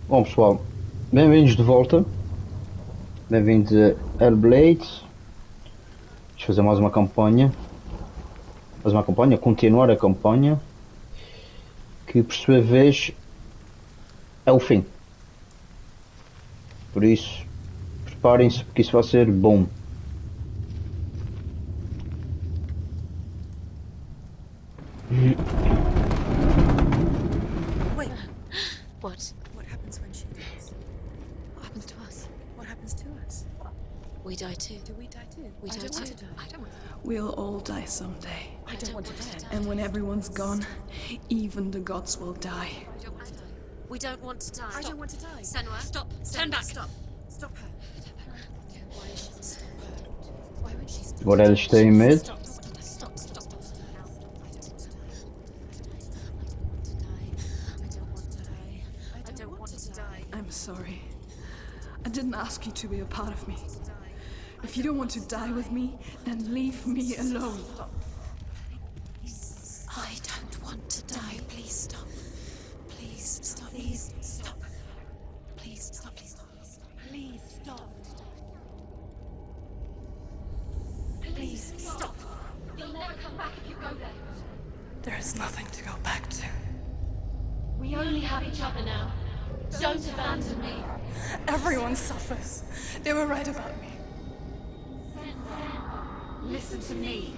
Bom pessoal, bem-vindos de volta, bem-vindos a Hellblade. Vamos fazer mais uma campanha, continuar a campanha, que por sua vez é o fim. Por isso, preparem-se porque isso vai ser bom. Wait, What? what happens when she dies? What happens to us? What happens to us? We die too. Do we die too? We I die don't want too. to die. I don't want to die. We'll all die someday. I don't want to die. And when everyone's gone, even the gods will die. I don't want to die. We don't want to die. I don't want to die. Senua, stop. Senua, Turn back. Stop. Stop her. Why is she stop her? Why won't she stop? Agora eles têm medo. Stop. Stop. Now. I don't want to die. I'm sorry. I didn't ask you to be a part of me. If you don't want to die with me, then leave me alone. I don't want to die. Please stop. Please stop. Please stop. Please stop. Please stop. Please stop. Please stop. You'll never come back if you go there. There is nothing to go back to. We only have each other now. Don't abandon me. Everyone suffers. They were right about me. Listen to me,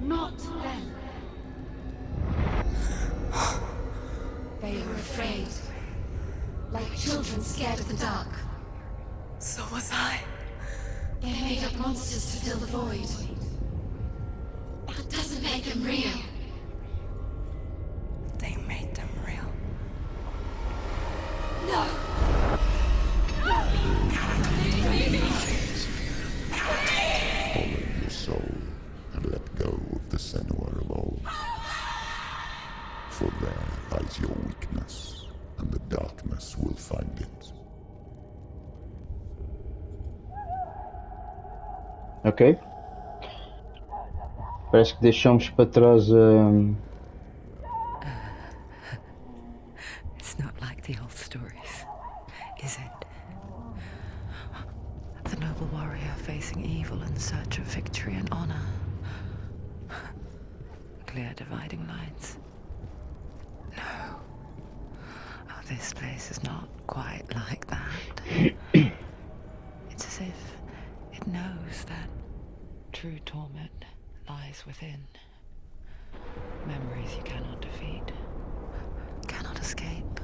not them. They were afraid. Like children scared of the dark. So was I. They made up monsters to fill the void. That doesn't make them real. They made them real. No! Follow your soul and let go of the Senua of old. For there lies your weakness, and the darkness will find it. Ok? Parece que deixamos para trás It's not like the old stories, is it? The noble warrior facing evil in search of victory and honor. Clear dividing lines. No. Oh, this place is not quite like that. It's as if it knows that true torment lies within. Memories you cannot defeat, cannot escape.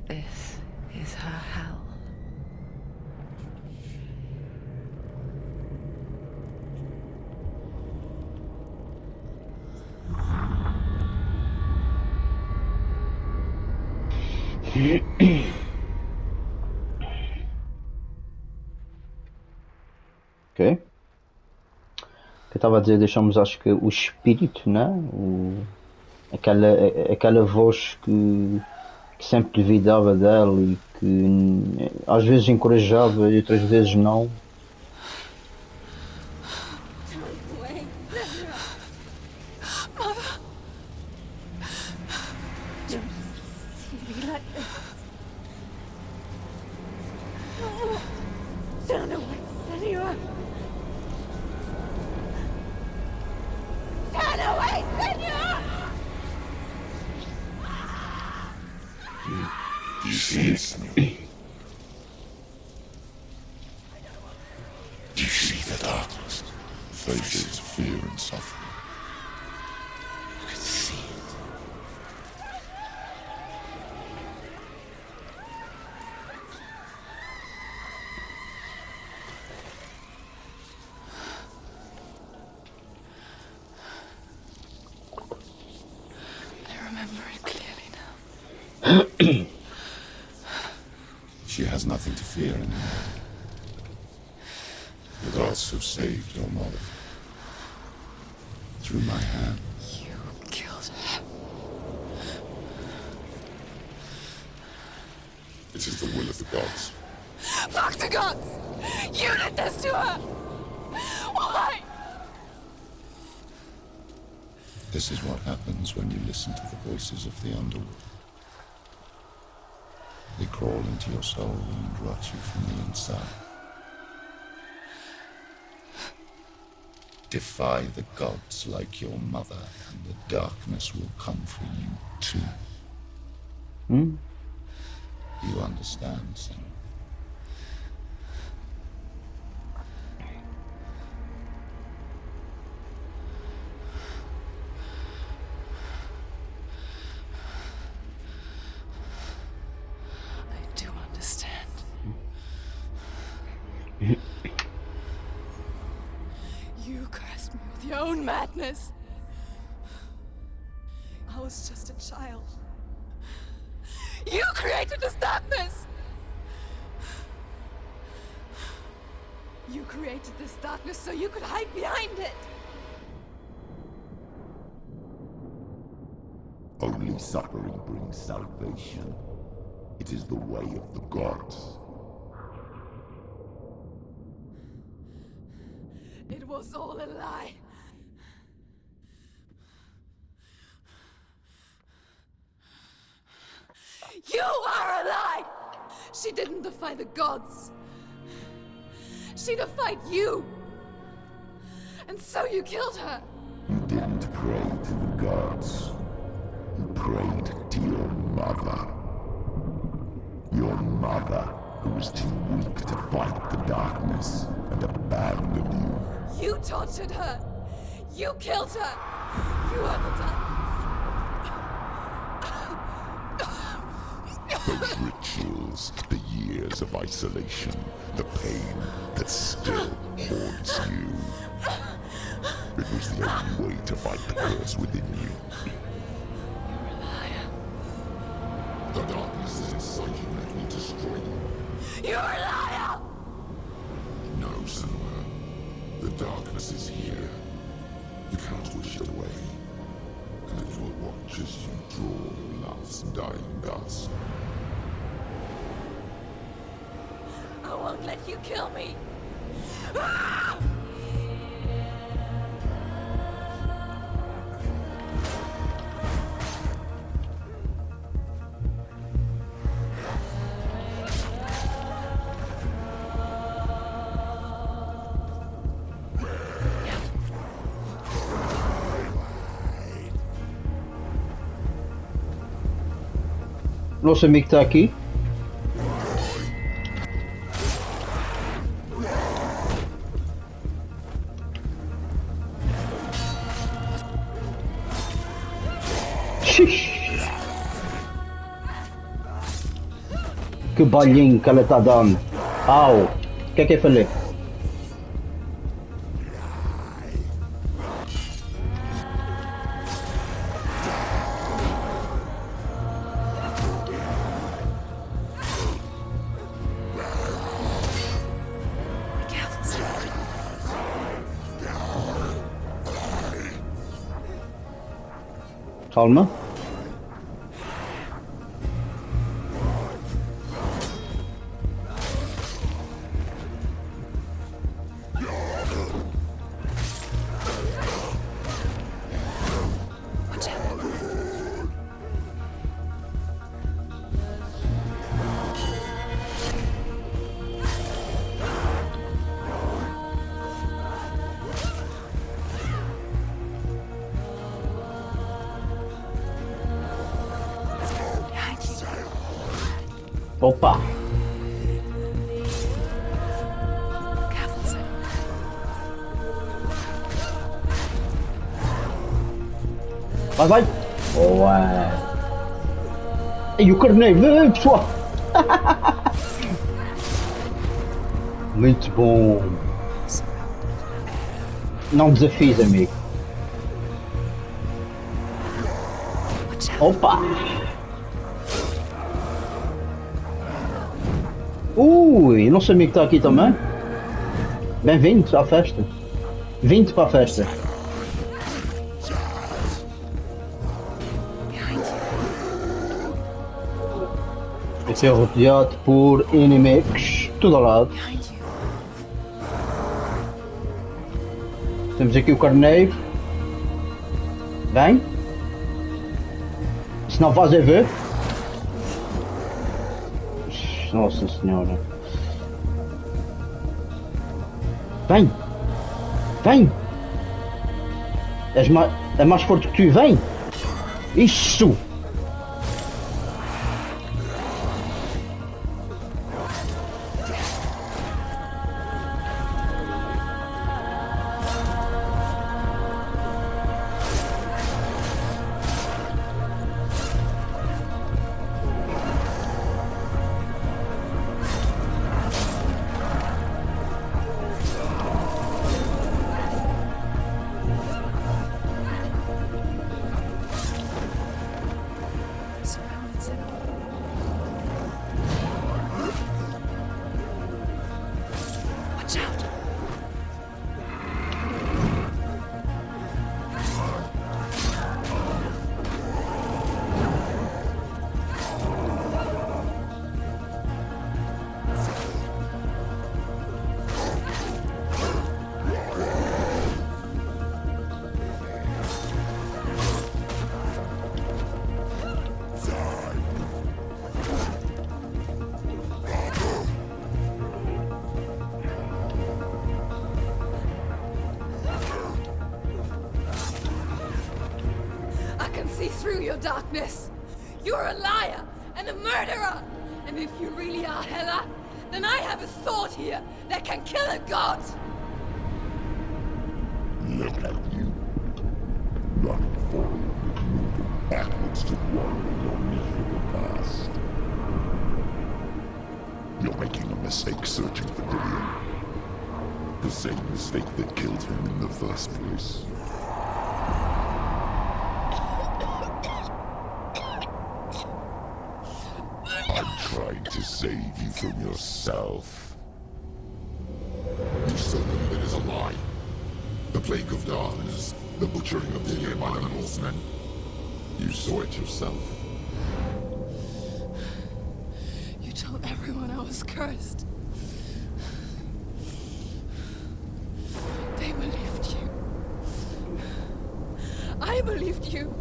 This is her hell. Ok. Que eu estava a dizer, deixamos acho que o espírito, né? Aquela voz que sempre duvidava dela e que às vezes encorajava e outras vezes não. Turn away, Senua! Turn away, Senua! Do you see it, Senua? Do you see the darkness? Faces of fear and suffering. You can see it. I remember it clearly now. She has nothing to fear anymore. The gods have saved your mother. Through my hand. You killed her. It is the will of the gods. Fuck the gods! You did this to her! Why? This is what happens when you listen to the voices of the underworld. They crawl into your soul and rot you from the inside. Defy the gods like your mother, and the darkness will come for you too. You understand, son? I do understand. You cursed me with your own madness. I was just a child. You created this darkness! You created this darkness so you could hide behind it! Only suffering brings salvation. It is the way of the gods. It was all a lie. You are a lie! She didn't defy the gods. She defied you. And so you killed her. You didn't pray to the gods. You prayed to your mother. Your mother, who was too weak to fight the darkness and abandoned you. You tortured her. You killed her. You are the darkness. Those rituals, the years of isolation, the pain that still haunts you. It was the only way to fight the curse within you. You're a liar. The darkness is inside you and it will destroy you. You're a liar! No, Senua. The darkness is here. You cannot wish it away. And it will watch as you draw your last dying gasp. I won't let you kill me. Nosso amigo está aqui. Que balhinho que ela está dando. Au! O que é eu falei? Calma. Opa! Vai, vai! Boa! E o carneiro, pessoal! Muito bom! Não desafies, amigo! Opa! Ui, nosso amigo está aqui também. Bem-vindo à festa. Vindo para a festa. Esse é rodeado por inimigos, tudo ao lado. Temos aqui o carneiro. Vem. Se não vais a ver. Nossa senhora. Vem! Vem! É mais forte que tu, vem! Isso! Watch out! I can see through your darkness. You're a liar and a murderer. And if you really are Hela, then I have a sword here that can kill a god. Look at you. Running forward, moving backwards to one your miserable past. You're making a mistake searching for Dillion. The same mistake that killed him in the first place. I'm trying to save you from yourself. You still believe it is a lie? The plague of darkness, the butchering of Dillion by the Northmen. You saw it yourself. You told everyone I was cursed. They believed you. I believed you.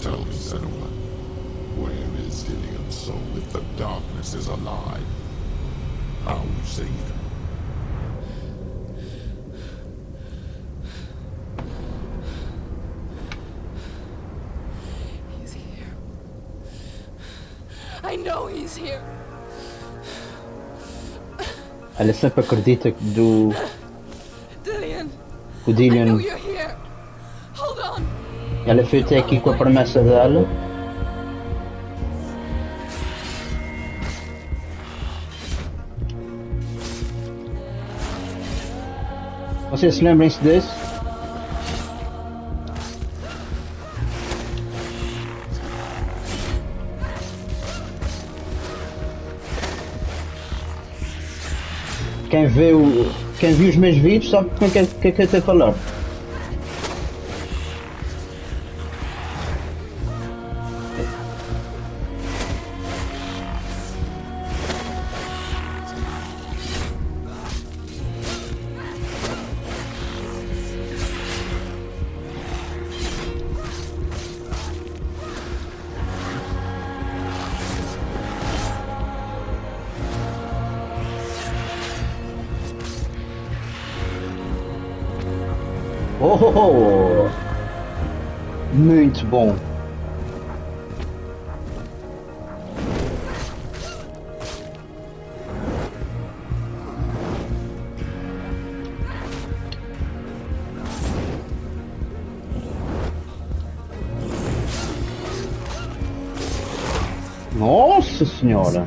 Tell me, Senua, where is Dillion's soul if the darkness is alive? How will you save him? He's here. I know he's here. Ela sempre acredita que Dillion. o I know Dillion. you're here. Hold on. Ela foi até aqui com a promessa dela. Vocês se lembrem-se desse? Quem viu os meus vídeos sabe com o que é que eu estou a falar. Oh! Muito bom. Nossa senhora.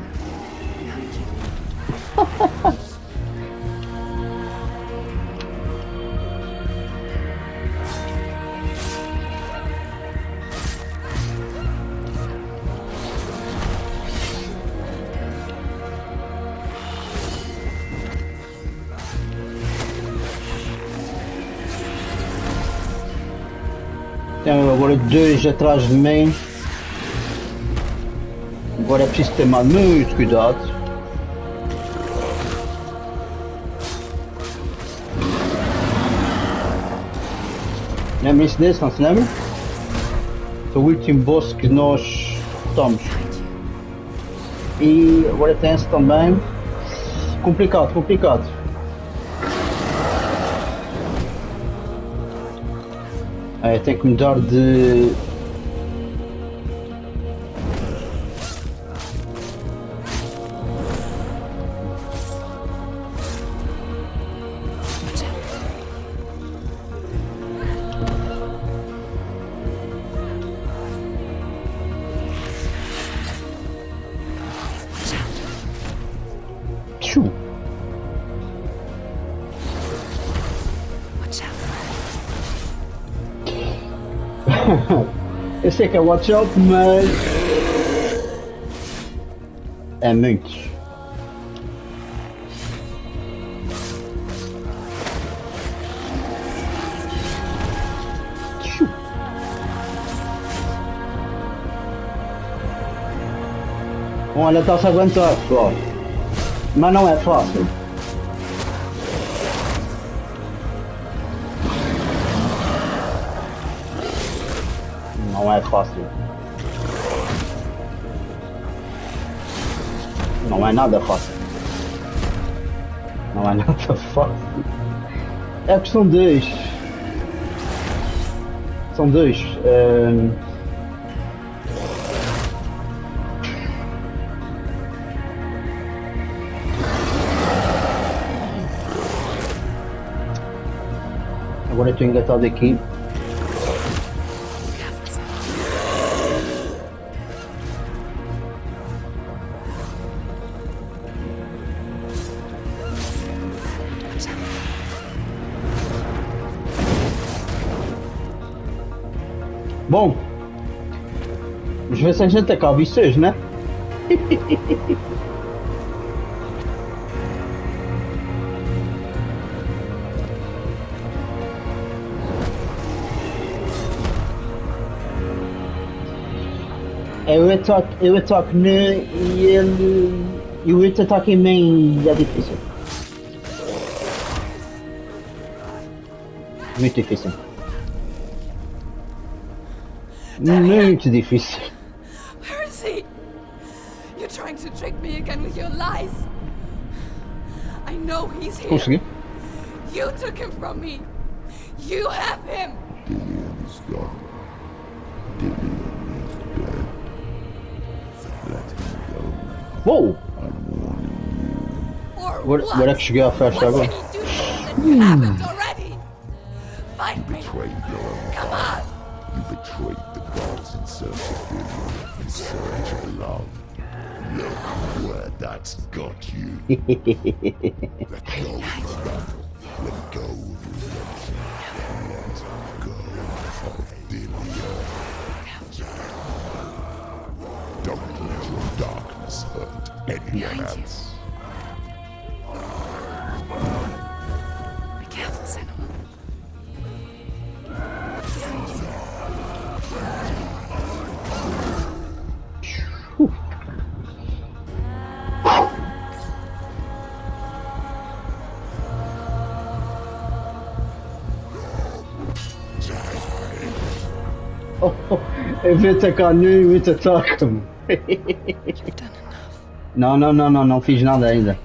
Tem agora dois atrás de mim. Agora é preciso ter muito cuidado. Lembrem-se desse, não se lembra? Foi o último boss que nós lutamos. E agora tem esse também. Complicado, complicado. É, tem que mudar de... Tchu. Watch out. Eu sei que é watch out, mas... é muito. Tchu. Bom, olha, está-se a aguentar, pessoal. Mas não é fácil. Não é fácil. Não é nada fácil. Não é nada fácil. É que são dois. São dois. Agora eu estou engatado aqui. Bom, vamos ver se a gente acaba isso hoje, né? Eu ataco nele e ele... e o outro ataque em mim é difícil. Muito difícil. Muito difícil. Where is he? You're trying to trick me again with your lies. I know he's here. Consegui. You took him from me. You have him. Dillian is gone. Dillian is dead. Let him go. Uou! I'm warning Or Agora é que cheguei à festa What agora. can you do that you haven't already? Find you. me. Betrayed your own Come father. on. You betrayed the gods in search of Dillian, in search of love. Look where that's got you. Let go of love. Let go of redemption. Let go of Dillian. Don't let your darkness hurt anyone else. Be careful, Senua. Eu vou atacar nele e o ataca-me. You've done enough. Não fiz nada ainda.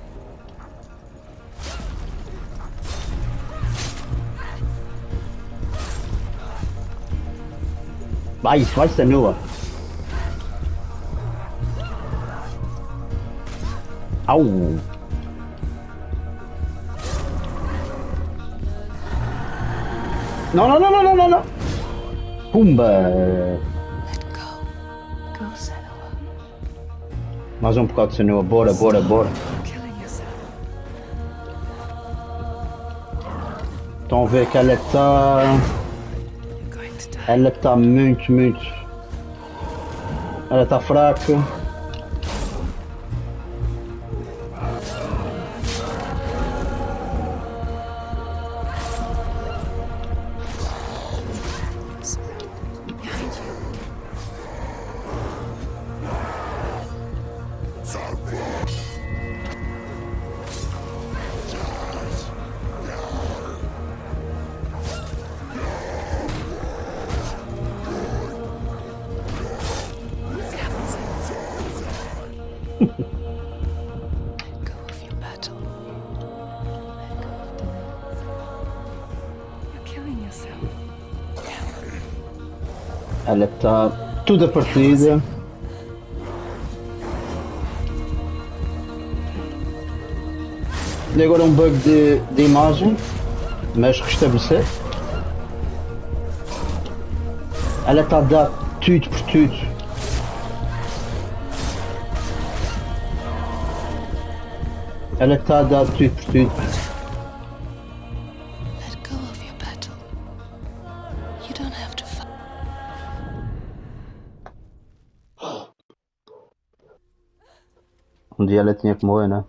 Vai Senua. Au. Não. Pumba. Let go. Go, Senua. Mais um bocado de Senua. Bora. You're killing yourself. Estão a ver que ela está... You're going to die. ela está muito... ela está fraca. Go of your battle. Let go of death. You're killing yourself. Ela está toda partida. E agora um bug de imagem, mas restabelecer. Ela está a dar tudo por tudo. Ela está a dar tudo por tudo. Let go of your battle. You don't have to fight. Um dia ela tinha que morrer, né?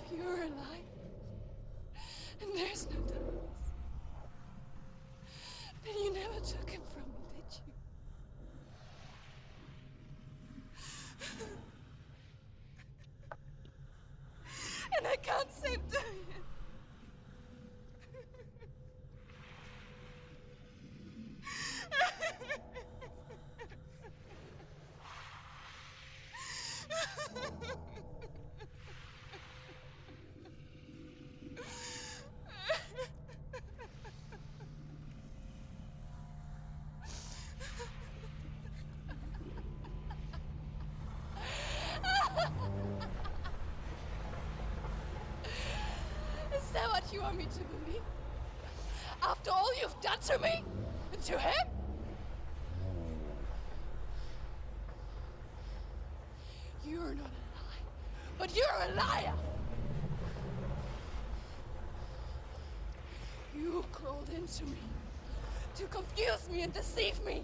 If you're alive, and there's no darkness, then you never took him from me, did you? And I can't save Diane. Is that what you want me to believe? After all you've done to me? And to him? You're not a liar, but you're a liar! You crawled into me to confuse me and deceive me.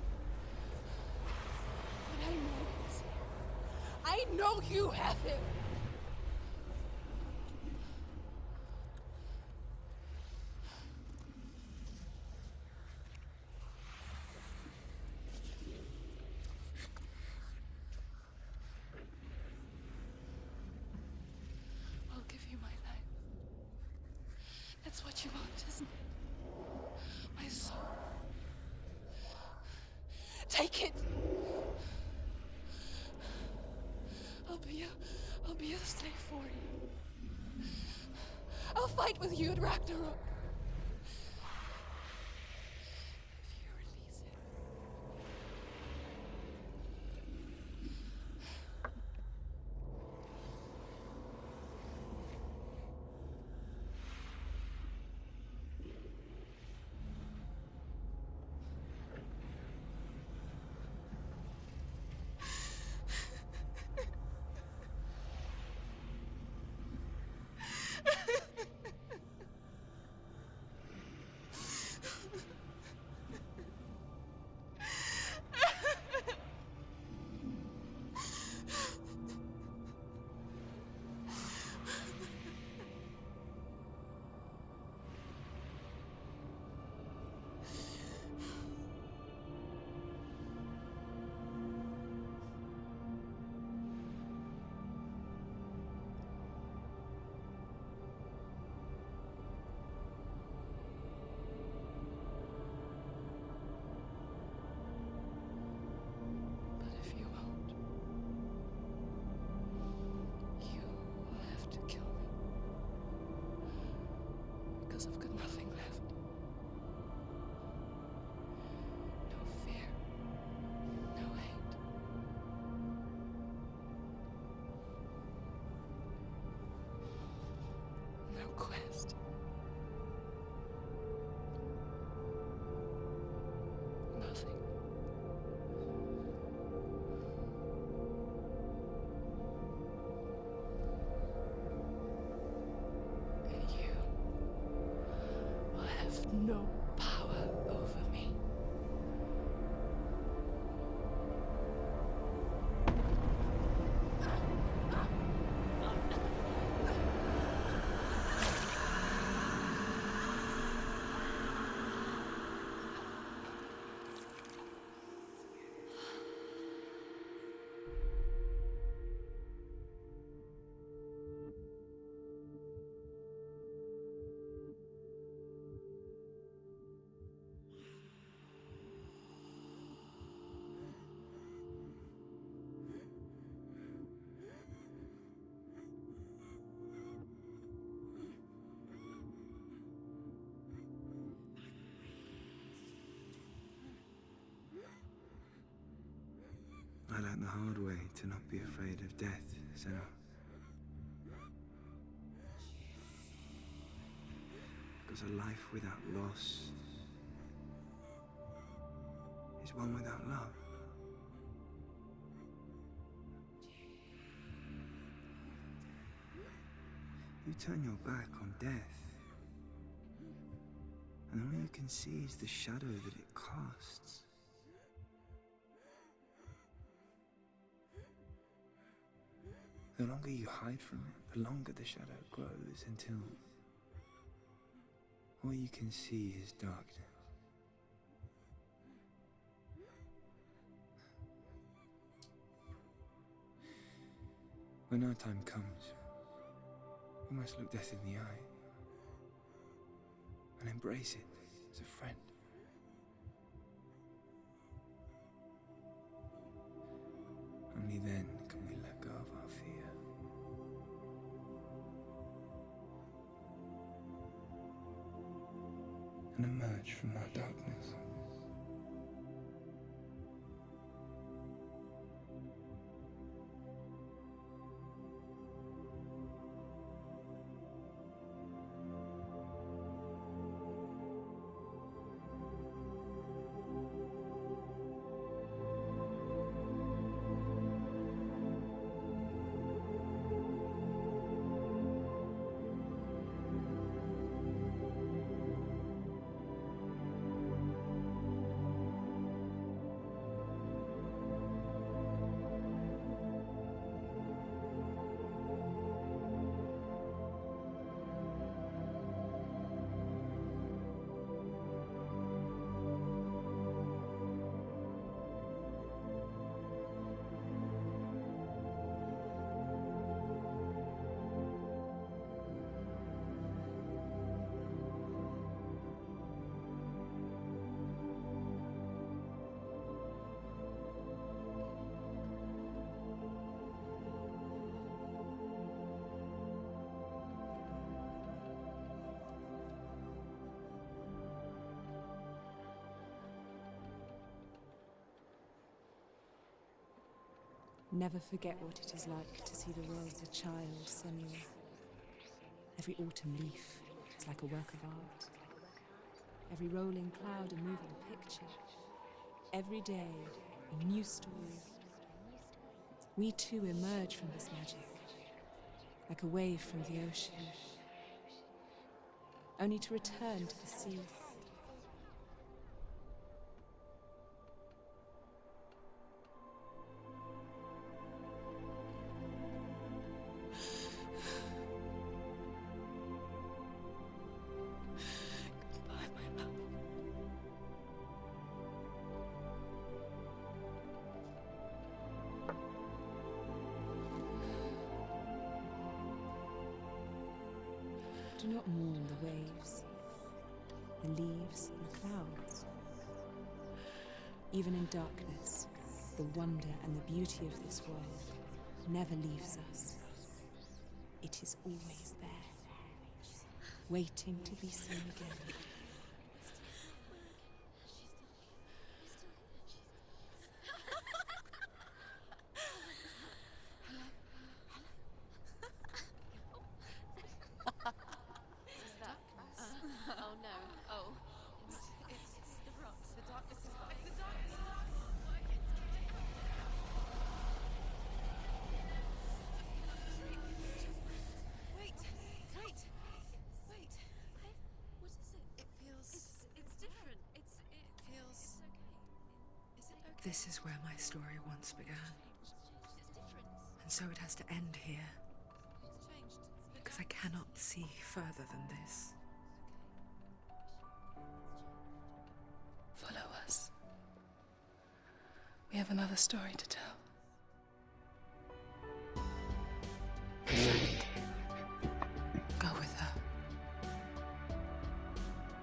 But I know he's here. I know you have him. I'll give you my life. That's what you want, isn't it? My soul. Take it. I'll be a slave for you. I'll fight with you at Ragnarok. If you release him. because I've got nothing left. No fear. No hate. No quest. Nothing. And you will have no power over me. I learned the hard way to not be afraid of death, so... Because a life without loss is one without love. You turn your back on death, and all you can see is the shadow that it casts. The longer you hide from it, the longer the shadow grows until all you can see is darkness. When our time comes, we must look death in the eye and embrace it as a friend. Only then can we let go of our fear. And emerge from our darkness. Never forget what it is like to see the world as a child, Samuel. Every autumn leaf is like a work of art. Every rolling cloud a moving picture. Every day a new story. We too emerge from this magic, like a wave from the ocean, only to return to the sea. Do not mourn the waves, the leaves, and the clouds. Even in darkness, the wonder and the beauty of this world never leaves us. It is always there, waiting to be seen again. Oh no. Oh. It's the rot. The darkness is working. The darkness is working. Wait. Wait. Wait. What is it? It feels... It's different. It feels... It's okay. Is it okay? This is where my story once began. It's different. And so it has to end here, It's changed. because I cannot see further than this. Follow us. We have another story to tell. Go with her.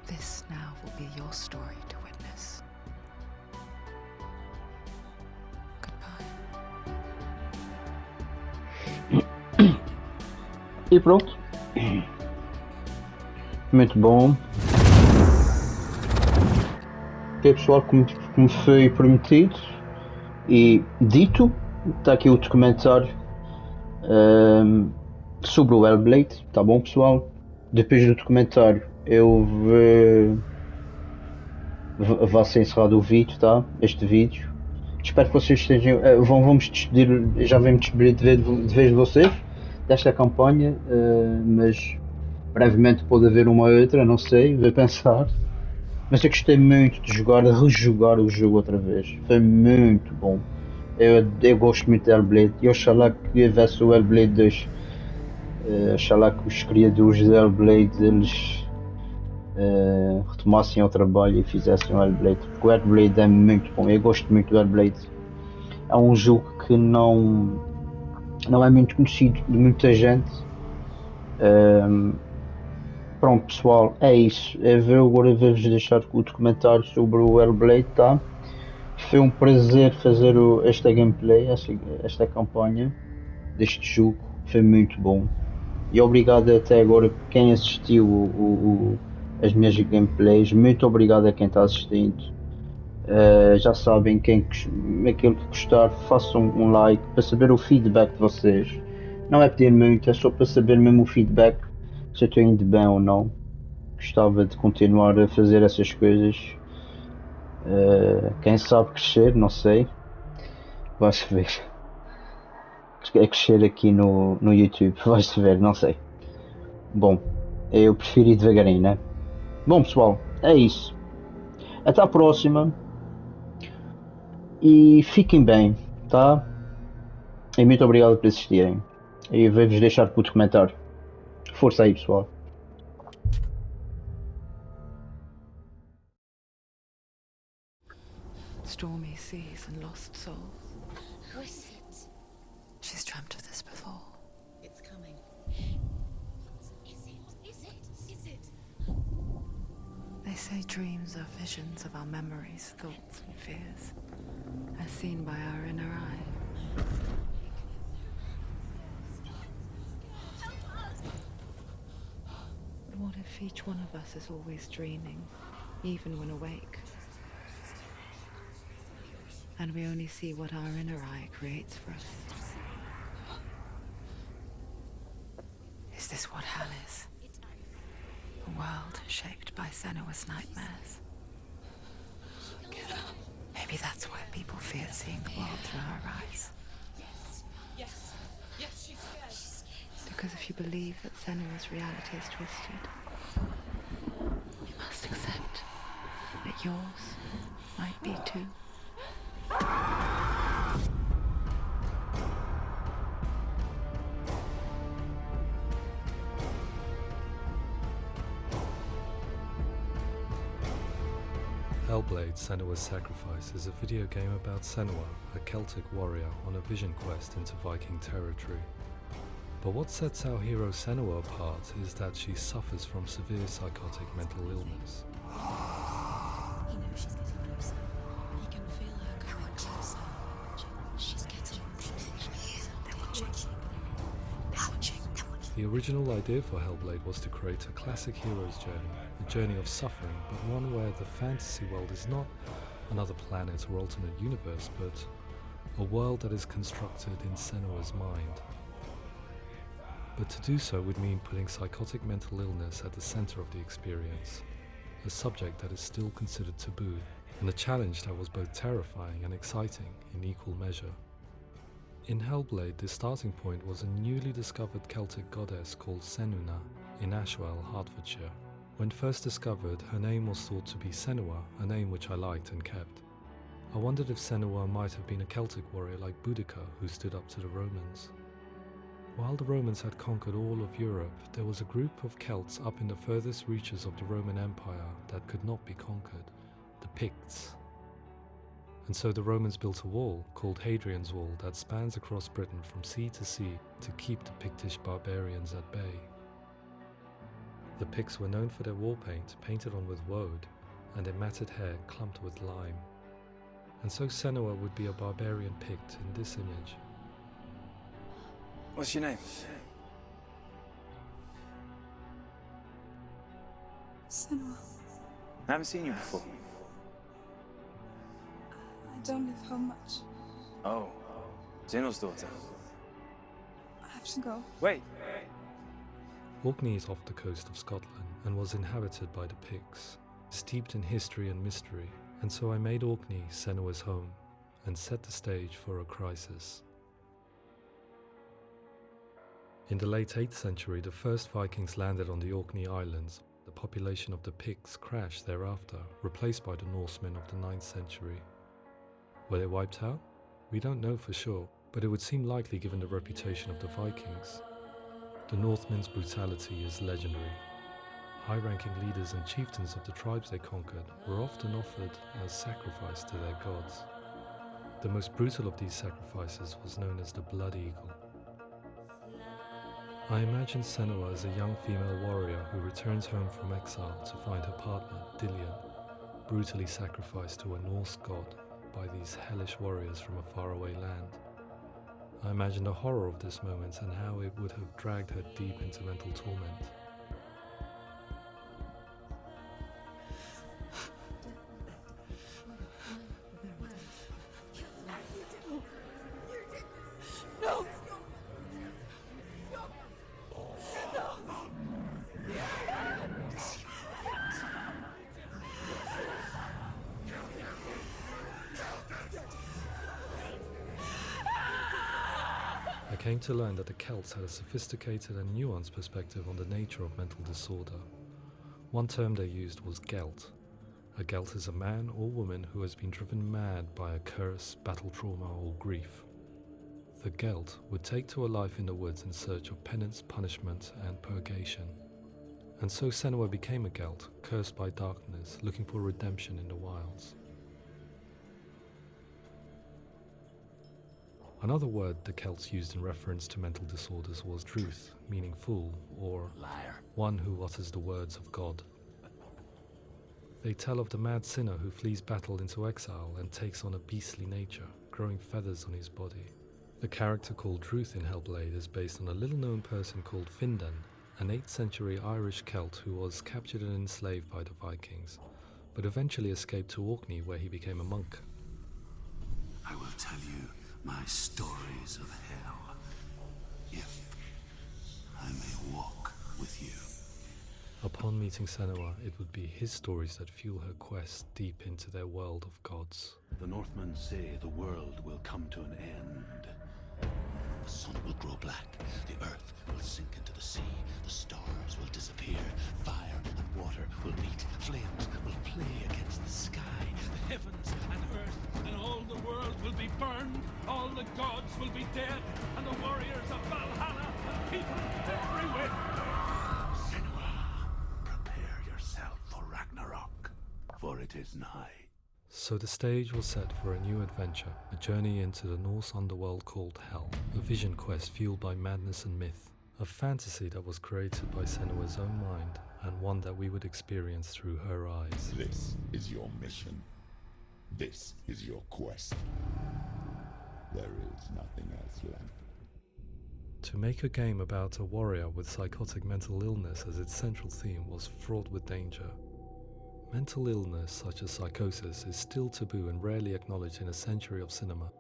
This now will be your story to witness. Goodbye. E pronto. Muito bom. Ok, pessoal, como foi prometido e dito, está aqui o documentário sobre o Hellblade, tá bom, pessoal? Depois do documentário eu vou ser encerrado o vídeo, tá? Este vídeo. Espero que vocês estejam... vamos despedir, já vamos despedir de vez de vocês desta campanha, mas brevemente pode haver uma outra, não sei, vou pensar. Mas eu gostei muito de rejogar o jogo outra vez, foi muito bom. Eu gosto muito de Hellblade e oxalá que houvesse o Hellblade 2. Oxalá que os criadores de Hellblade eles retomassem ao trabalho e fizessem o Hellblade, porque o Hellblade é muito bom, eu gosto muito do Hellblade. É um jogo que não é muito conhecido de muita gente. Pronto, pessoal, é isso. Eu agora vou-vos deixar o documentário sobre o Hellblade, tá? Foi um prazer fazer esta gameplay, esta campanha deste jogo, foi muito bom. E obrigado até agora por quem assistiu as minhas gameplays, muito obrigado a quem está assistindo. Já sabem, aquele que gostar, façam um like para saber o feedback de vocês. Não é pedir muito, é só para saber mesmo o feedback, se eu estou indo bem ou não. Gostava de continuar a fazer essas coisas. Quem sabe crescer, não sei. Vai-se ver. É crescer aqui no YouTube, vai-se ver, não sei. Bom, eu prefiro ir devagarinho, né? Bom, pessoal, é isso. Até a próxima. E fiquem bem, tá? E muito obrigado por assistirem. E vou-vos deixar para o documentário. Força aí, pessoal. Stormy seas and lost souls. What is it? She's dreamt of this before. It's coming. Is it? They say dreams are visions of our memories, thoughts and fears, as seen by our inner eye. But what if each one of us is always dreaming, even when awake? And we only see what our inner eye creates for us. Is this what hell is? A world shaped by Senua's nightmares. Maybe that's why people fear seeing the world through her eyes. Yes, she's scared. Because if you believe that Senua's reality is twisted, you must accept that yours might be too. Hellblade: Senua's Sacrifice is a video game about Senua, a Celtic warrior on a vision quest into Viking territory. But what sets our hero Senua apart is that she suffers from severe psychotic mental illness. He knows she's getting closer. He can feel her coming closer. She's getting closer. They're watching. They're watching. The original idea for Hellblade was to create a classic hero's journey, a journey of suffering, but one where the fantasy world is not another planet or alternate universe, but a world that is constructed in Senua's mind. But to do so would mean putting psychotic mental illness at the center of the experience, a subject that is still considered taboo, and a challenge that was both terrifying and exciting in equal measure. In Hellblade, the starting point was a newly discovered Celtic goddess called Senuna in Ashwell, Hertfordshire. When first discovered, her name was thought to be Senua, a name which I liked and kept. I wondered if Senua might have been a Celtic warrior like Boudica who stood up to the Romans. While the Romans had conquered all of Europe, there was a group of Celts up in the furthest reaches of the Roman Empire that could not be conquered, the Picts. And so the Romans built a wall, called Hadrian's Wall, that spans across Britain from sea to sea to keep the Pictish barbarians at bay. The Picts were known for their war paint, painted on with woad, and their matted hair clumped with lime. And so Senua would be a barbarian Pict in this image. What's your name? Senua, I haven't seen you before. I don't live home much. Oh, Zeno's daughter. I have to go. Wait! Orkney is off the coast of Scotland and was inhabited by the Picts, steeped in history and mystery, and so I made Orkney Senua's home and set the stage for a crisis. In the late 8th century, the first Vikings landed on the Orkney Islands. The population of the Picts crashed thereafter, replaced by the Norsemen of the 9th century. Were they wiped out? We don't know for sure, but it would seem likely given the reputation of the Vikings. The Northmen's brutality is legendary. High-ranking leaders and chieftains of the tribes they conquered were often offered as sacrifice to their gods. The most brutal of these sacrifices was known as the Blood Eagle. I imagine Senua as a young female warrior who returns home from exile to find her partner, Dillion, brutally sacrificed to a Norse god by these hellish warriors from a faraway land. I imagine the horror of this moment and how it would have dragged her deep into mental torment. No! I came to learn that the Celts had a sophisticated and nuanced perspective on the nature of mental disorder. One term they used was Gelt. A Gelt is a man or woman who has been driven mad by a curse, battle trauma, or grief. The Gelt would take to a life in the woods in search of penance, punishment, and purgation. And so Senua became a Gelt, cursed by darkness, looking for redemption in the wilds. Another word the Celts used in reference to mental disorders was Druth, meaning fool, or liar, one who utters the words of God. They tell of the mad sinner who flees battle into exile and takes on a beastly nature, growing feathers on his body. The character called Druth in Hellblade is based on a little-known person called Findan, an 8th century Irish Celt who was captured and enslaved by the Vikings, but eventually escaped to Orkney where he became a monk. I will tell you my stories of hell, if I may walk with you. Upon meeting Senua, it would be his stories that fuel her quest deep into their world of gods. The Northmen say the world will come to an end. The sun will grow black, the earth will sink into the sea, the stars will disappear, fire and water will meet, flames will play against the sky, the heavens and earth and all the world will be burned, all the gods will be dead, and the warriors of Valhalla and people everywhere. Senua, prepare yourself for Ragnarok, for it is nigh. So the stage was set for a new adventure, a journey into the Norse underworld called Hell, a vision quest fueled by madness and myth, a fantasy that was created by Senua's own mind, and one that we would experience through her eyes. This is your mission. This is your quest. There is nothing else left. To make a game about a warrior with psychotic mental illness as its central theme was fraught with danger. Mental illness such as psychosis is still taboo and rarely acknowledged in a century of cinema,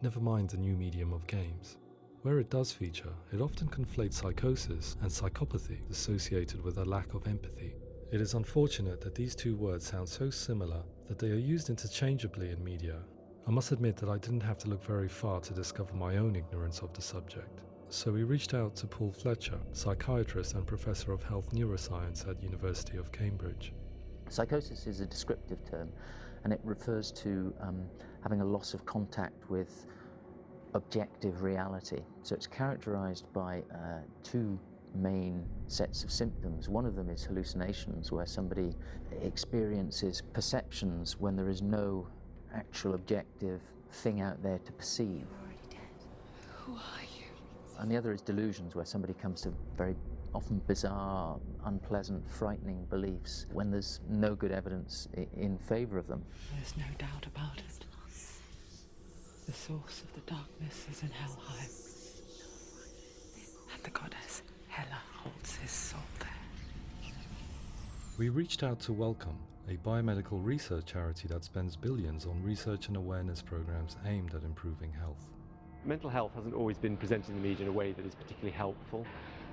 never mind the new medium of games. Where it does feature, it often conflates psychosis and psychopathy associated with a lack of empathy. It is unfortunate that these two words sound so similar that they are used interchangeably in media. I must admit that I didn't have to look very far to discover my own ignorance of the subject. So we reached out to Paul Fletcher, psychiatrist and professor of health neuroscience at University of Cambridge. Psychosis is a descriptive term, and it refers to having a loss of contact with objective reality. So it's characterized by two main sets of symptoms. One of them is hallucinations, where somebody experiences perceptions when there is no actual objective thing out there to perceive. You're already dead. Who are you? And the other is delusions, where somebody comes to very often bizarre, unpleasant, frightening beliefs when there's no good evidence in favour of them. There's no doubt about it. The source of the darkness is in Helheim, and the goddess Hela holds his soul there. We reached out to Welcome, a biomedical research charity that spends billions on research and awareness programs aimed at improving health. Mental health hasn't always been presented in the media in a way that is particularly helpful.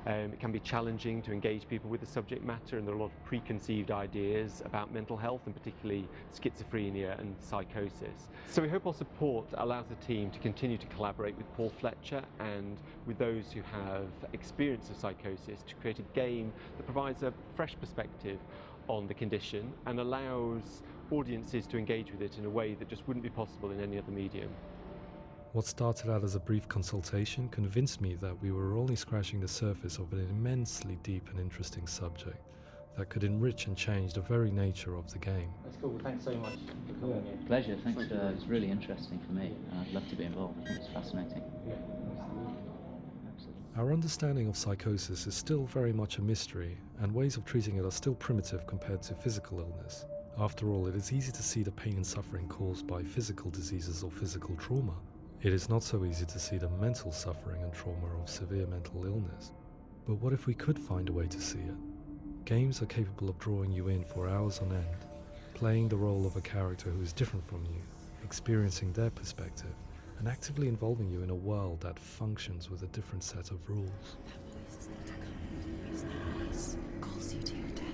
It can be challenging to engage people with the subject matter, and there are a lot of preconceived ideas about mental health, and particularly schizophrenia and psychosis. So we hope our support allows the team to continue to collaborate with Paul Fletcher and with those who have experience of psychosis to create a game that provides a fresh perspective on the condition and allows audiences to engage with it in a way that just wouldn't be possible in any other medium. What started out as a brief consultation convinced me that we were only scratching the surface of an immensely deep and interesting subject that could enrich and change the very nature of the game. That's cool. Thanks so much for coming here. Pleasure. Thanks. It's really interesting for me. I'd love to be involved. I think it's fascinating. Absolutely. Our understanding of psychosis is still very much a mystery, and ways of treating it are still primitive compared to physical illness. After all, it is easy to see the pain and suffering caused by physical diseases or physical trauma. It is not so easy to see the mental suffering and trauma of severe mental illness. But what if we could find a way to see it? Games are capable of drawing you in for hours on end, playing the role of a character who is different from you, experiencing their perspective, and actively involving you in a world that functions with a different set of rules. Calls you to your death.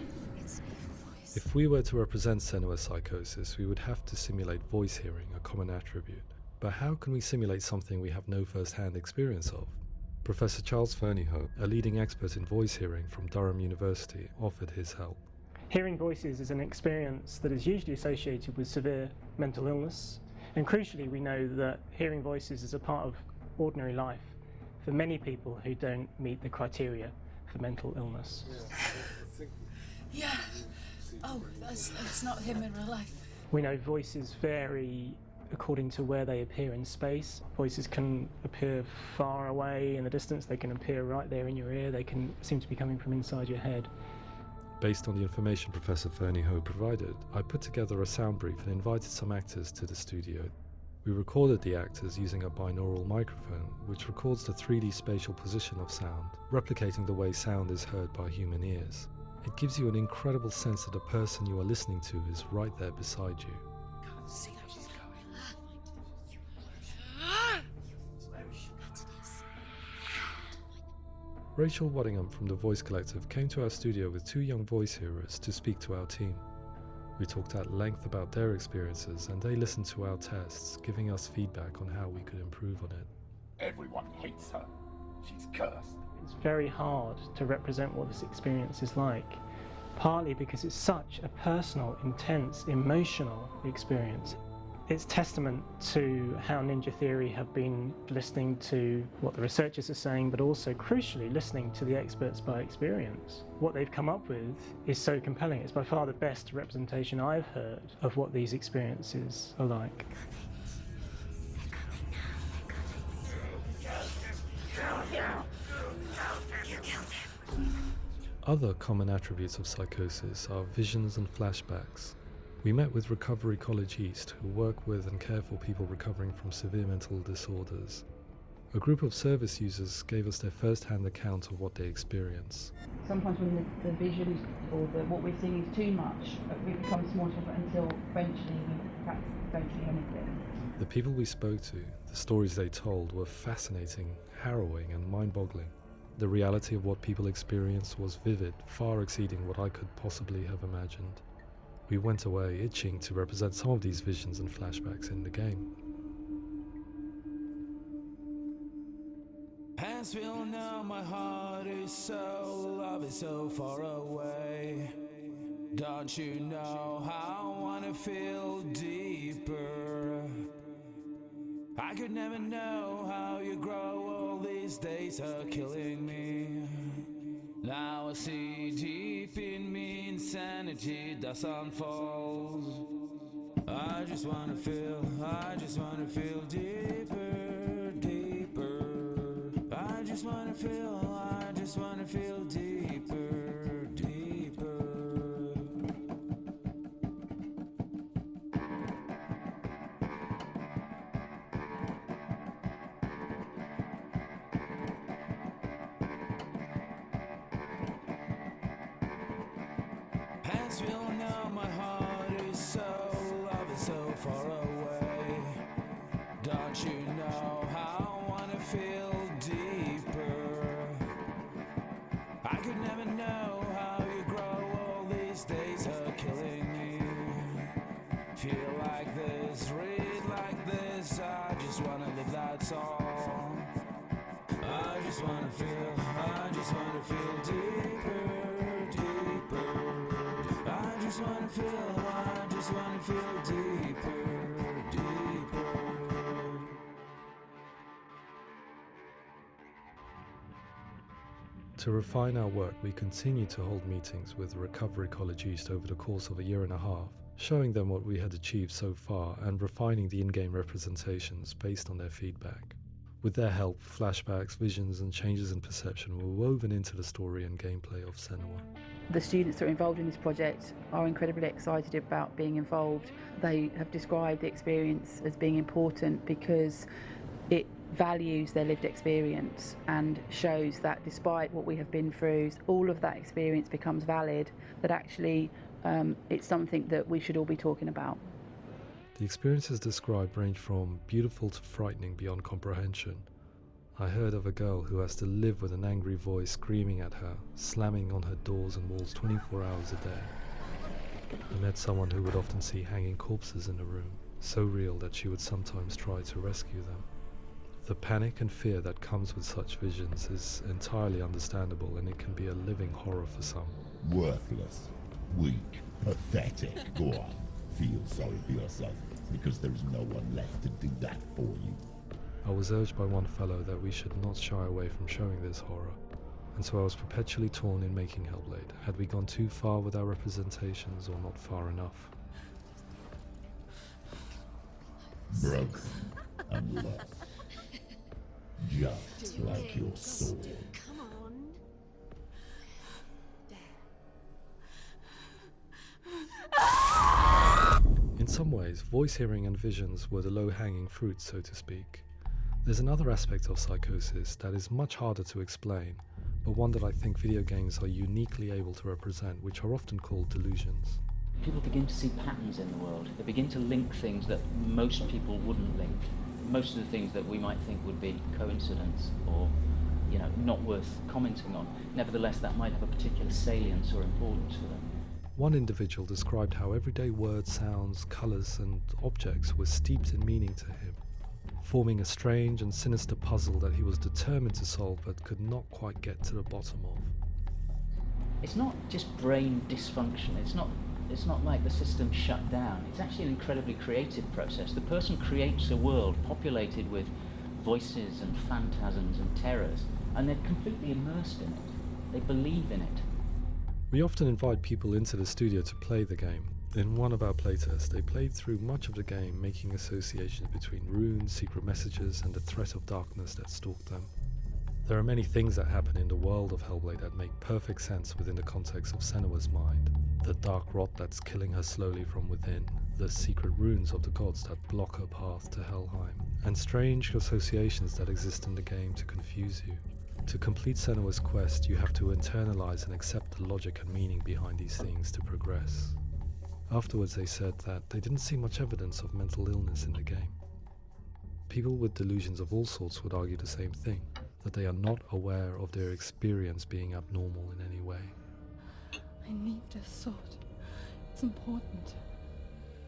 It's an evil voice. If we were to represent Senua's psychosis, we would have to simulate voice hearing, a common attribute. But how can we simulate something we have no first-hand experience of? Professor Charles Fernyhough, a leading expert in voice hearing from Durham University, offered his help. Hearing voices is an experience that is usually associated with severe mental illness, and crucially we know that hearing voices is a part of ordinary life for many people who don't meet the criteria for mental illness. Yeah. Oh, that's not him in real life. We know voices vary according to where they appear in space. Voices can appear far away in the distance, they can appear right there in your ear, they can seem to be coming from inside your head. Based on the information Professor Fernyhough provided, I put together a sound brief and invited some actors to the studio. We recorded the actors using a binaural microphone, which records the 3D spatial position of sound, replicating the way sound is heard by human ears. It gives you an incredible sense that the person you are listening to is right there beside you. Can't see how she's going. Rachel Waddingham from the Voice Collective came to our studio with 2 young voice hearers to speak to our team. We talked at length about their experiences, and they listened to our tests, giving us feedback on how we could improve on it. Everyone hates her. She's cursed. It's very hard to represent what this experience is like, partly because it's such a personal, intense, emotional experience. It's testament to how Ninja Theory have been listening to what the researchers are saying, but also crucially listening to the experts by experience. What they've come up with is so compelling. It's by far the best representation I've heard of what these experiences are like. Other common attributes of psychosis are visions and flashbacks. We met with Recovery College East, who work with and care for people recovering from severe mental disorders. A group of service users gave us their first-hand account of what they experience. Sometimes when the vision or what we're seeing is too much, it becomes more difficult until eventually we perhaps don't see anything. The people we spoke to, the stories they told, were fascinating, harrowing and mind-boggling. The reality of what people experienced was vivid, far exceeding what I could possibly have imagined. We went away itching to represent some of these visions and flashbacks in the game. As we all know, my heart is so, love is so far away. Don't you know how I wanna feel deeper? I could never know how you grow, all these days are killing me. Now I see deep in me insanity does unfold. I just wanna feel deeper, deeper. I just wanna feel deeper, deeper. As we all know, my heart is so, love is so far away. Don't you know how I wanna feel deeper? I could never know how you grow, all these days are killing me. Feel like this, read like this, I just wanna live that song. I just wanna feel deeper, deeper. I just wanna feel deeper, deeper. To refine our work, we continue to hold meetings with Recovery College East over the course of a year and a half, showing them what we had achieved so far and refining the in-game representations based on their feedback. With their help, flashbacks, visions and changes in perception were woven into the story and gameplay of Senua. The students that are involved in this project are incredibly excited about being involved. They have described the experience as being important because it values their lived experience and shows that despite what we have been through, all of that experience becomes valid, that actually it's something that we should all be talking about. The experiences described range from beautiful to frightening beyond comprehension. I heard of a girl who has to live with an angry voice screaming at her, slamming on her doors and walls 24 hours a day. I met someone who would often see hanging corpses in a room, so real that she would sometimes try to rescue them. The panic and fear that comes with such visions is entirely understandable, and it can be a living horror for some. Worthless, weak, pathetic. Go on, feel sorry for yourself, because there is no one left to do that for you. I was urged by one fellow that we should not shy away from showing this horror, and so I was perpetually torn in making Hellblade. Had we gone too far with our representations or not far enough? Broken and lost. Just like your soul. Come on. In some ways, voice hearing and visions were the low-hanging fruit, so to speak. There's another aspect of psychosis that is much harder to explain, but one that I think video games are uniquely able to represent, which are often called delusions. People begin to see patterns in the world. They begin to link things that most people wouldn't link. Most of the things that we might think would be coincidence or, not worth commenting on. Nevertheless, that might have a particular salience or importance for them. One individual described how everyday words, sounds, colours and objects were steeped in meaning to him, forming a strange and sinister puzzle that he was determined to solve but could not quite get to the bottom of. It's not just brain dysfunction. It's not like the system shut down. It's actually an incredibly creative process. The person creates a world populated with voices and phantasms and terrors, and they're completely immersed in it. They believe in it. We often invite people into the studio to play the game. In one of our playtests, they played through much of the game, making associations between runes, secret messages, and the threat of darkness that stalked them. There are many things that happen in the world of Hellblade that make perfect sense within the context of Senua's mind. The dark rot that's killing her slowly from within, the secret runes of the gods that block her path to Helheim, and strange associations that exist in the game to confuse you. To complete Senua's quest, you have to internalize and accept the logic and meaning behind these things to progress. Afterwards they said that they didn't see much evidence of mental illness in the game. People with delusions of all sorts would argue the same thing, that they are not aware of their experience being abnormal in any way. I need this sword. It's important.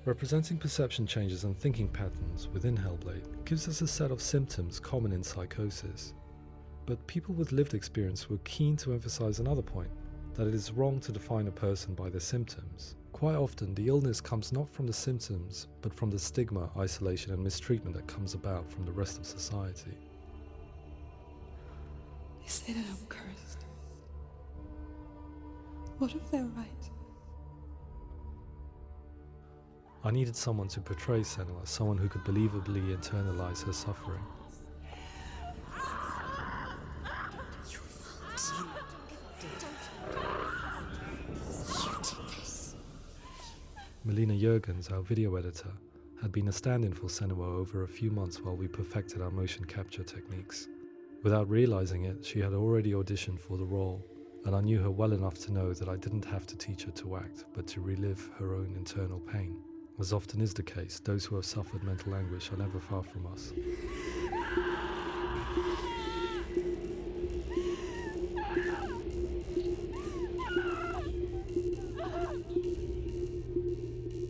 Representing perception changes and thinking patterns within Hellblade gives us a set of symptoms common in psychosis. But people with lived experience were keen to emphasize another point, that it is wrong to define a person by their symptoms. Quite often, the illness comes not from the symptoms, but from the stigma, isolation and mistreatment that comes about from the rest of society. They say that I'm cursed. What if they're right? I needed someone to portray Senua, someone who could believably internalize her suffering. Melina Jurgens, our video editor, had been a stand-in for Senua over a few months while we perfected our motion capture techniques. Without realizing it, she had already auditioned for the role, and I knew her well enough to know that I didn't have to teach her to act, but to relive her own internal pain. As often is the case, those who have suffered mental anguish are never far from us.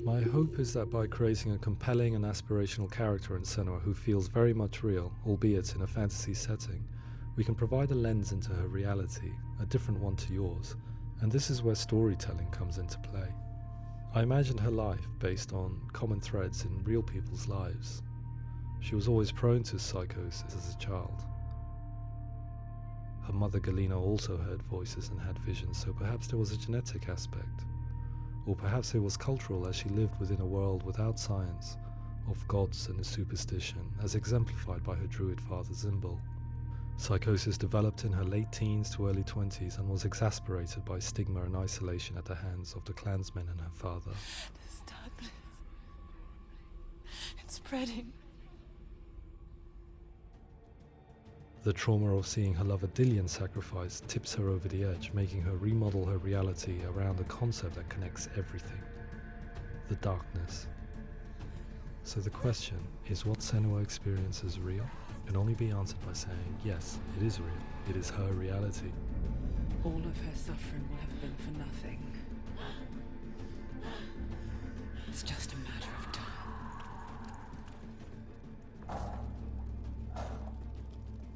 My hope is that by creating a compelling and aspirational character in Senua who feels very much real, albeit in a fantasy setting, we can provide a lens into her reality, a different one to yours, and this is where storytelling comes into play. I imagined her life based on common threads in real people's lives. She was always prone to psychosis as a child. Her mother Galina also heard voices and had visions, so perhaps there was a genetic aspect. Or perhaps it was cultural, as she lived within a world without science, of gods and superstition, as exemplified by her druid father Zimbal. Psychosis developed in her late teens to early 20s and was exasperated by stigma and isolation at the hands of the clansmen and her father. This darkness. It's spreading. The trauma of seeing her lover Dillian sacrificed tips her over the edge, making her remodel her reality around a concept that connects everything: the darkness. So the question, is what Senua experiences real? Can only be answered by saying, yes, it is real. It is her reality. All of her suffering will have been for nothing. It's just a matter of time.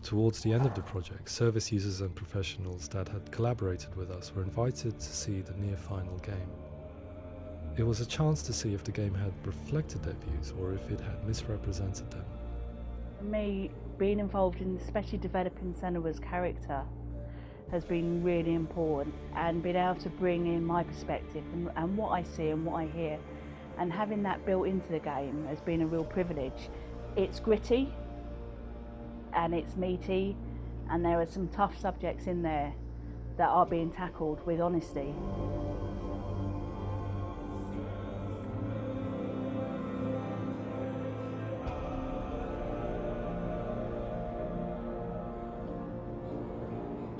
Towards the end of the project, service users and professionals that had collaborated with us were invited to see the near-final game. It was a chance to see if the game had reflected their views or if it had misrepresented them. For me, being involved in especially developing Senua's character has been really important, and being able to bring in my perspective and what I see and what I hear, and having that built into the game has been a real privilege. It's gritty and it's meaty, and there are some tough subjects in there that are being tackled with honesty.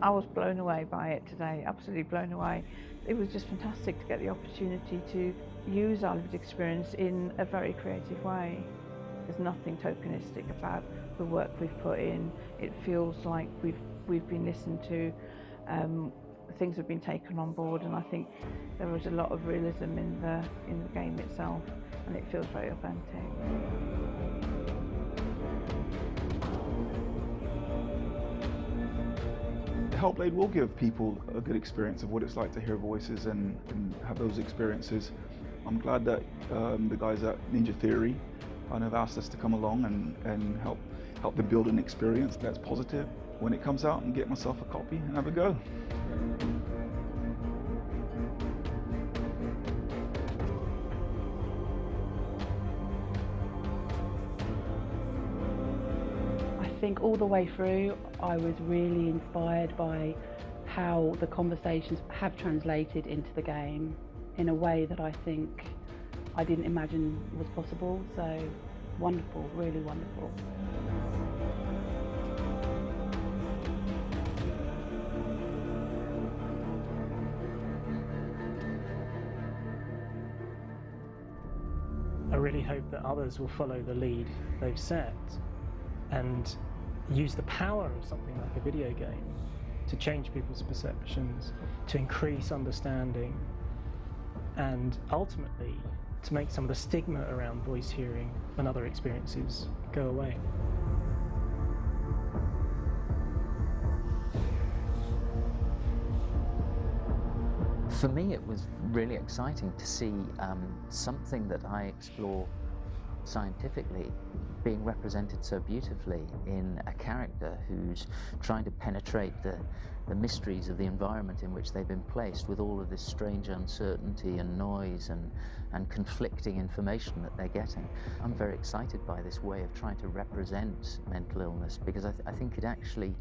I was blown away by it today, absolutely blown away. It was just fantastic to get the opportunity to use our lived experience in a very creative way. There's nothing tokenistic about the work we've put in. It feels like we've been listened to, things have been taken on board, and I think there was a lot of realism in the game itself, and it feels very authentic. Hellblade will give people a good experience of what it's like to hear voices and have those experiences. I'm glad that the guys at Ninja Theory kind of asked us to come along and help them build an experience that's positive when it comes out, and get myself a copy and have a go. I think all the way through I was really inspired by how the conversations have translated into the game in a way that I think I didn't imagine was possible. So wonderful, really wonderful. I really hope that others will follow the lead they've set and use the power of something like a video game to change people's perceptions, to increase understanding, and ultimately to make some of the stigma around voice hearing and other experiences go away. For me, it was really exciting to see something that I explore scientifically being represented so beautifully in a character who's trying to penetrate the mysteries of the environment in which they've been placed, with all of this strange uncertainty and noise and conflicting information that they're getting. I'm very excited by this way of trying to represent mental illness, because I think it actually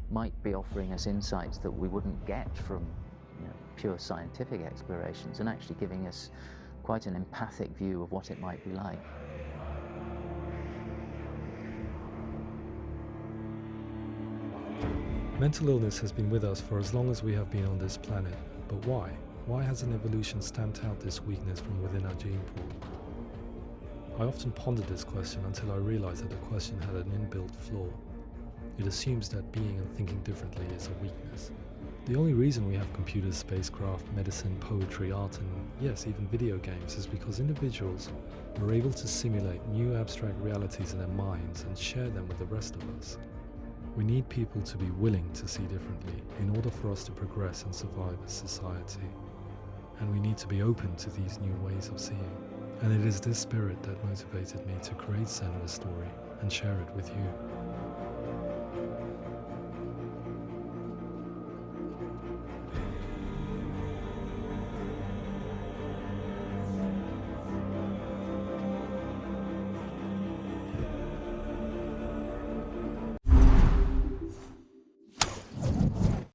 might be offering us insights that we wouldn't get from pure scientific explorations, and actually giving us quite an empathic view of what it might be like. Mental illness has been with us for as long as we have been on this planet, but why? Why hasn't evolution stamped out this weakness from within our gene pool? I often pondered this question until I realized that the question had an inbuilt flaw. It assumes that being and thinking differently is a weakness. The only reason we have computers, spacecraft, medicine, poetry, art, and yes, even video games is because individuals were able to simulate new abstract realities in their minds and share them with the rest of us. We need people to be willing to see differently in order for us to progress and survive as society. And we need to be open to these new ways of seeing. And it is this spirit that motivated me to create Senua's story and share it with you.